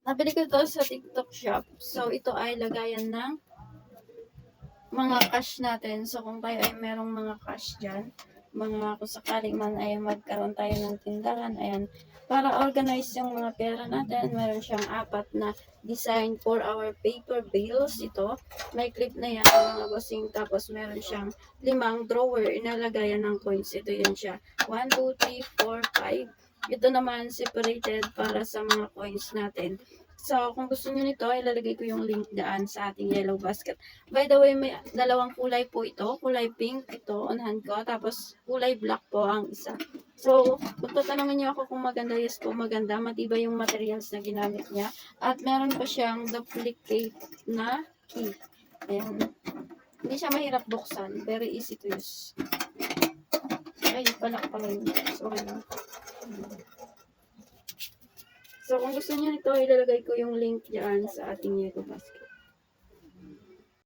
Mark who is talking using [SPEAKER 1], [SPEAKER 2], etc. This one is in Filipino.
[SPEAKER 1] Nabili ko to sa TikTok shop. So, ito ay lagayan ng mga cash natin. So, kung tayo ay merong mga cash dyan, mga kung sakaling man ay magkaroon tayo ng tindahan, ayan, para organize yung mga pera natin, meron siyang 4 na design for our paper bills. Ito, may clip na yan mga bossing. Tapos, meron siyang 5 drawer, inalagayan ng coins. Ito yan siya. 1, 2, 3, 4, 5. Ito naman separated para sa mga coins natin. So, kung gusto niyo nito, ilalagay ko yung link daan sa ating yellow basket. By the way, may dalawang kulay po ito. Kulay pink, ito, on hand ko. Tapos, kulay black po ang isa. So, kung tatanungin niyo ako kung maganda, yes po, maganda. Matibay yung materials na ginamit niya. At meron pa siyang duplicate na key. Ayan. Hindi siya mahirap buksan. Very easy to use. Ay, balak pala yun. Sorry lang. So, kung gusto niyo nito, ilalagay ko yung link dyan sa ating yellow basket.